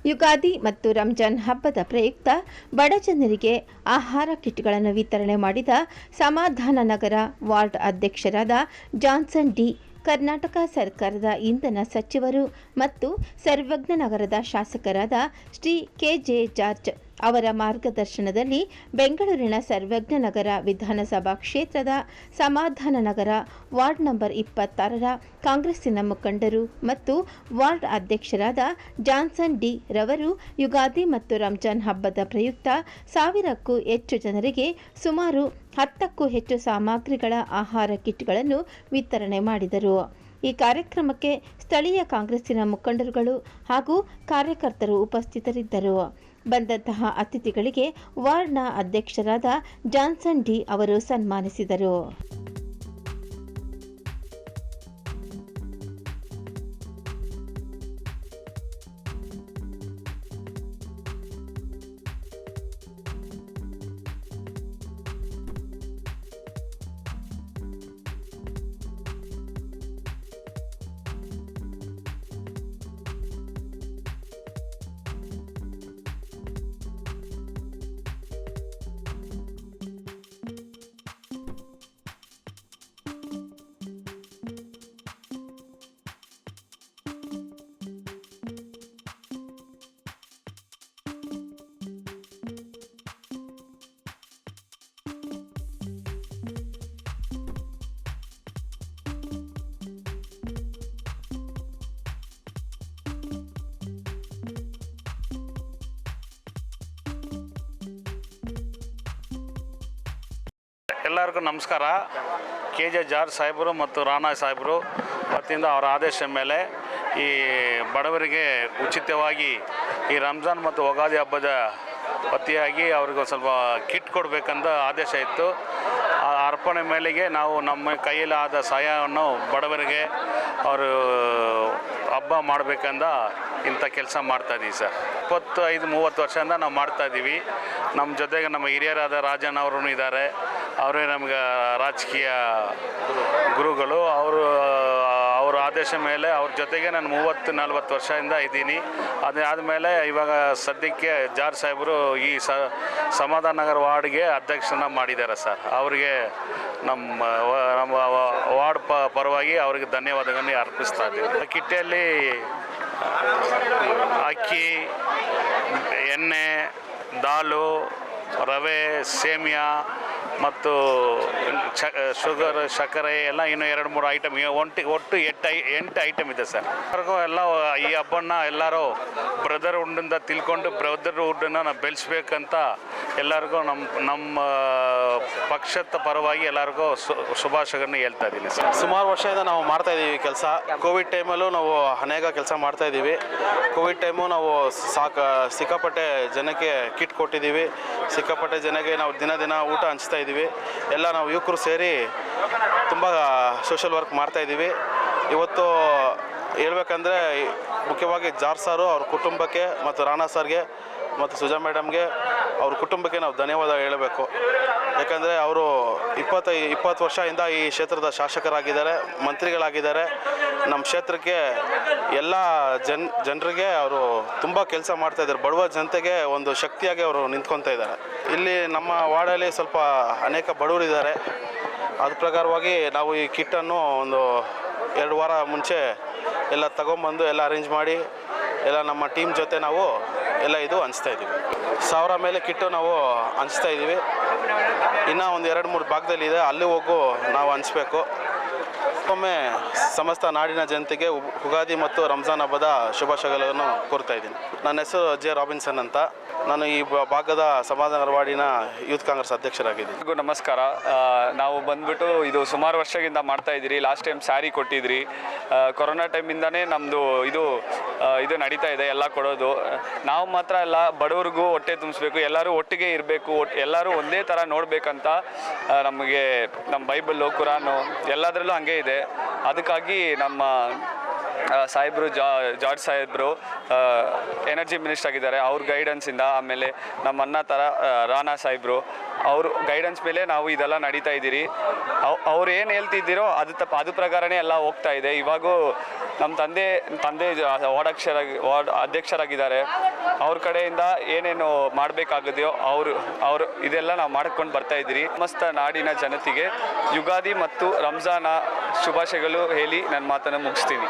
ಯುಗಾದಿ ಮತ್ತು ರಂಜಾನ್ ಹಬ್ಬದ ಪ್ರಯುಕ್ತ ಬಡ ಜನರಿಗೆ ಆಹಾರ ಕಿಟ್ಗಳನ್ನು ವಿತರಣೆ ಮಾಡಿದ ಸಮಾಧಾನ ನಗರ ವಾರ್ಡ್ ಅಧ್ಯಕ್ಷರಾದ ಜಾನ್ಸನ್ ಡಿ, ಕರ್ನಾಟಕ ಸರ್ಕಾರದ ಇಂಧನ ಸಚಿವರು ಮತ್ತು ಸರ್ವಜ್ಞ ನಗರದ ಶಾಸಕರಾದ ಶ್ರೀ ಕೆ.ಜೆ. ಜಾರ್ಜ್ ಅವರ ಮಾರ್ಗದರ್ಶನದಲ್ಲಿ ಬೆಂಗಳೂರಿನ ಸರ್ವಜ್ಞ ನಗರ ವಿಧಾನಸಭಾ ಕ್ಷೇತ್ರದ ಸಮಾಧಾನ ನಗರ ವಾರ್ಡ್ ನಂಬರ್ 26ರ ಕಾಂಗ್ರೆಸ್ಸಿನ ಮುಖಂಡರು ಮತ್ತು ವಾರ್ಡ್ ಅಧ್ಯಕ್ಷರಾದ ಜಾನ್ಸನ್ ಡಿ ರವರು ಯುಗಾದಿ ಮತ್ತು ರಂಜಾನ್ ಹಬ್ಬದ ಪ್ರಯುಕ್ತ 1000ಕ್ಕೂ ಹೆಚ್ಚು ಜನರಿಗೆ ಸುಮಾರು 10ಕ್ಕೂ ಹೆಚ್ಚು ಸಾಮಗ್ರಿಗಳ ಆಹಾರ ಕಿಟ್ಗಳನ್ನು ವಿತರಣೆ ಮಾಡಿದರು. ಈ ಕಾರ್ಯಕ್ರಮಕ್ಕೆ ಸ್ಥಳೀಯ ಕಾಂಗ್ರೆಸ್ಸಿನ ಮುಖಂಡರುಗಳು ಹಾಗೂ ಕಾರ್ಯಕರ್ತರು ಉಪಸ್ಥಿತರಿದ್ದರು. ಬಂದಂತಹ ಅತಿಥಿಗಳಿಗೆ ವಾರ್ಡ್ನ ಅಧ್ಯಕ್ಷರಾದ ಜಾನ್ಸನ್ ಡಿ ಅವರು ಸನ್ಮಾನಿಸಿದರು. ಎಲ್ಲರಿಗೂ ನಮಸ್ಕಾರ. ಕೆ.ಜೆ. ಜಾರ್ಜ್ ಸಾಹೇಬರು ಮತ್ತು ರಾಣಾ ಸಾಹೇಬರು ವತಿಯಿಂದ ಅವರ ಆದೇಶ ಮೇಲೆ ಈ ಬಡವರಿಗೆ ಉಚಿತವಾಗಿ ಈ ರಂಜಾನ್ ಮತ್ತು ಯುಗಾದಿ ಹಬ್ಬದ ಪತಿಯಾಗಿ ಅವ್ರಿಗೆ ಸ್ವಲ್ಪ ಕಿಟ್ ಕೊಡಬೇಕಂತ ಆದೇಶ ಇತ್ತು. ಆ ಅರ್ಪಣೆ ಮೇಲೆಗೆ ನಾವು ನಮ್ಮ ಕೈಯಲ್ಲಿ ಆದ ಸಹಾಯವನ್ನು ಬಡವರಿಗೆ ಅವರು ಹಬ್ಬ ಮಾಡಬೇಕಂದ ಇಂಥ ಕೆಲಸ ಮಾಡ್ತಾಯಿದ್ದೀವಿ ಸರ್. 25-30 ವರ್ಷದಿಂದ ನಾವು ಮಾಡ್ತಾಯಿದ್ದೀವಿ. ನಮ್ಮ ಜೊತೆಗೆ ನಮ್ಮ ಹಿರಿಯರಾದ ರಾಜನ್ ಅವರು ಇದ್ದಾರೆ. ಅವರೇ ನಮ್ಗೆ ರಾಜಕೀಯ ಗುರುಗಳು. ಅವರ ಆದೇಶ ಮೇಲೆ ಅವ್ರ ಜೊತೆಗೆ ನಾನು 30-40 ವರ್ಷದಿಂದ ಇದ್ದೀನಿ. ಅದಾದಮೇಲೆ ಇವಾಗ ಸದ್ಯಕ್ಕೆ ಜಾರ್ಜ್ ಸಾಹೇಬರು ಈ ಸಮಾಧಾನ ನಗರ ವಾರ್ಡ್ಗೆ ಅಧ್ಯಕ್ಷನ ಮಾಡಿದ್ದಾರೆ ಸರ್. ಅವರಿಗೆ ನಮ್ಮ ವಾರ್ಡ್ ಪರವಾಗಿ ಅವರಿಗೆ ಧನ್ಯವಾದಗಳನ್ನು ಅರ್ಪಿಸ್ತಾ ಇದ್ದೀವಿ. ಕಿಟ್ಟಲ್ಲಿ ಅಕ್ಕಿ, ಎಣ್ಣೆ, ದಾಲು, ರವೆ, ಸೇಮಿಯಾ ಮತ್ತು ಶುಗರ್, ಸಕ್ಕರೆ ಎಲ್ಲ ಇನ್ನೂ 2-3 ಐಟಮ್, ಒಟ್ಟು 8 ಐಟಮ್ ಇದೆ ಸರ್. ಎಲ್ಲ ಈ ಹಬ್ಬನ ಎಲ್ಲರೂ ಬ್ರದರ್ಹುಡ್ಡಿಂದ ತಿಳ್ಕೊಂಡು ಬ್ರದರ್ಹುಡ್ಡನ್ನು ನಾವು ಬೆಳೆಸ್ಬೇಕಂತ ಎಲ್ಲರಿಗೂ ನಮ್ಮ ಪಕ್ಷದ ಪರವಾಗಿ ಎಲ್ಲರಿಗೂ ಶುಭಾಶಯಗಳನ್ನು ಹೇಳ್ತಾ ಇದ್ದೀನಿ ಸರ್. ಸುಮಾರು ವರ್ಷದಿಂದ ನಾವು ಮಾಡ್ತಾ ಇದ್ದೀವಿ ಕೆಲಸ. ಕೋವಿಡ್ ಟೈಮಲ್ಲೂ ನಾವು ಅನೇಕ ಕೆಲಸ ಮಾಡ್ತಾ ಇದ್ದೀವಿ. ಕೋವಿಡ್ ಟೈಮು ನಾವು ಸಿಕ್ಕಾಪಟ್ಟೆ ಜನಕ್ಕೆ ಕಿಟ್ ಕೊಟ್ಟಿದ್ದೀವಿ. ಸಿಕ್ಕಾಪಟ್ಟೆ ಜನಕ್ಕೆ ನಾವು ದಿನ ಊಟ ಹಂಚ್ತಾ ಇದ್ದೀವಿ. ಎಲ್ಲ ನಾವು ಯುವಕರು ಸೇರಿ ತುಂಬ ಸೋಷಲ್ ವರ್ಕ್ ಮಾಡ್ತಾಯಿದ್ದೀವಿ. ಇವತ್ತು ಹೇಳ್ಬೇಕಂದ್ರೆ ಮುಖ್ಯವಾಗಿ ಜಾರ್ಜ್ ಸಾರು ಅವ್ರ ಕುಟುಂಬಕ್ಕೆ ಮತ್ತು ರಾಣಾ ಸರ್ಗೆ ಮತ್ತು ಸುಜಾ ಮೇಡಮ್ಗೆ ಅವ್ರ ಕುಟುಂಬಕ್ಕೆ ನಾವು ಧನ್ಯವಾದ ಹೇಳಬೇಕು. ಯಾಕಂದರೆ ಅವರು 20 ವರ್ಷದಿಂದ ಈ ಕ್ಷೇತ್ರದ ಶಾಸಕರಾಗಿದ್ದಾರೆ, ಮಂತ್ರಿಗಳಾಗಿದ್ದಾರೆ. ನಮ್ಮ ಕ್ಷೇತ್ರಕ್ಕೆ ಎಲ್ಲ ಜನರಿಗೆ ಅವರು ತುಂಬ ಕೆಲಸ ಮಾಡ್ತಾಯಿದ್ದಾರೆ. ಬಡವ ಜನತೆಗೆ ಒಂದು ಶಕ್ತಿಯಾಗಿ ಅವರು ನಿಂತ್ಕೊತಾ ಇದ್ದಾರೆ. ಇಲ್ಲಿ ನಮ್ಮ ವಾರ್ಡಲ್ಲಿ ಸ್ವಲ್ಪ ಅನೇಕ ಬಡವರಿದ್ದಾರೆ. ಅದ್ರ ಪ್ರಕಾರವಾಗಿ ನಾವು ಈ ಕಿಟ್ಟನ್ನು ಒಂದು 2 ವಾರ ಮುಂಚೆ ಎಲ್ಲ ತಗೊಂಬಂದು ಎಲ್ಲ ಅರೇಂಜ್ ಮಾಡಿ ಎಲ್ಲ ನಮ್ಮ ಟೀಮ್ ಜೊತೆ ನಾವು ಎಲ್ಲ ಇದು ಹಂಚ್ತಾ ಇದ್ದೀವಿ. 1000 ಮೇಲೆ ಕಿಟ್ಟು ನಾವು ಹಂಚ್ತಾ ಇದ್ದೀವಿ. ಇನ್ನೂ ಒಂದು 2-3 ಭಾಗದಲ್ಲಿದೆ, ಅಲ್ಲಿ ಹೋಗು ನಾವು ಹಂಚ್ಬೇಕು. ಒಮ್ಮೆ ಸಮಸ್ತ ನಾಡಿನ ಜನತೆಗೆ ಯುಗಾದಿ ಮತ್ತು ರಂಜಾನ್ ಹಬ್ಬದ ಶುಭಾಶಯಗಳನ್ನು ಕೋರ್ತಾ ಇದ್ದೀನಿ. ನನ್ನ ಹೆಸರು ಜೆ ರಾಬಿನ್ಸನ್ ಅಂತ. ನಾನು ಈ ಭಾಗದ ಸಮಾಧಾನ ವಾರ್ಡಿನ ಯೂತ್ ಕಾಂಗ್ರೆಸ್ ಅಧ್ಯಕ್ಷರಾಗಿದ್ದೀನಿ. ನಮಸ್ಕಾರ. ನಾವು ಬಂದ್ಬಿಟ್ಟು ಇದು ಸುಮಾರು ವರ್ಷದಿಂದ ಮಾಡ್ತಾ ಇದ್ದೀರಿ. ಲಾಸ್ಟ್ ಟೈಮ್ ಸ್ಯಾರಿ ಕೊಟ್ಟಿದ್ರಿ. ಕೊರೋನಾ ಟೈಮಿಂದನೇ ನಮ್ಮದು ಇದು ನಡೀತಾ ಇದೆ, ಎಲ್ಲ ಕೊಡೋದು. ನಾವು ಮಾತ್ರ ಎಲ್ಲ ಬಡವ್ರಿಗೂ ಹೊಟ್ಟೆ ತುಂಬಿಸ್ಬೇಕು, ಎಲ್ಲರೂ ಒಟ್ಟಿಗೆ ಇರಬೇಕು, ಎಲ್ಲರೂ ಒಂದೇ ಥರ ನೋಡಬೇಕಂತ ನಮ್ಮ ಬೈಬಲ್ಲು, ಕುರಾನು ಎಲ್ಲದರಲ್ಲೂ ಹಾಗೆ ಇದೆ. ಅದಕ್ಕಾಗಿ ನಮ್ಮ ಸಾಹೇಬರು ಜಾರ್ಜ್ ಸಾಹೇಬರು ಎನರ್ಜಿ ಮಿನಿಸ್ಟರ್ ಆಗಿದ್ದಾರೆ, ಅವ್ರ ಗೈಡೆನ್ಸಿಂದ, ಆಮೇಲೆ ನಮ್ಮ ಅಣ್ಣ ಥರ ರಾಣಾ ಸಾಹೇಬರು ಅವರು ಗೈಡೆನ್ಸ್ ಮೇಲೆ ನಾವು ಇದೆಲ್ಲ ನಡೀತಾ ಇದ್ದೀರಿ. ಅವ್ರು ಏನು ಹೇಳ್ತಿದ್ದೀರೋ ಅದು ಪ್ರಕಾರನೇ ಎಲ್ಲ ಹೋಗ್ತಾ ಇದೆ. ಇವಾಗೂ ನಮ್ಮ ತಂದೆ ವಾರ್ಡ್ ಅಧ್ಯಕ್ಷರಾಗಿದ್ದಾರೆ. ಅವ್ರ ಕಡೆಯಿಂದ ಏನೇನು ಮಾಡಬೇಕಾಗಿದೆಯೋ ಅವರು ಇದೆಲ್ಲ ನಾವು ಮಾಡ್ಕೊಂಡು ಬರ್ತಾ ಇದ್ದೀರಿ. ಸಮಸ್ತ ನಾಡಿನ ಜನತೆಗೆ ಯುಗಾದಿ ಮತ್ತು ರಂಜಾನ ಶುಭಾಶಯಗಳು ಹೇಳಿ ನನ್ನ ಮಾತನ್ನು ಮುಗಿಸ್ತೀನಿ.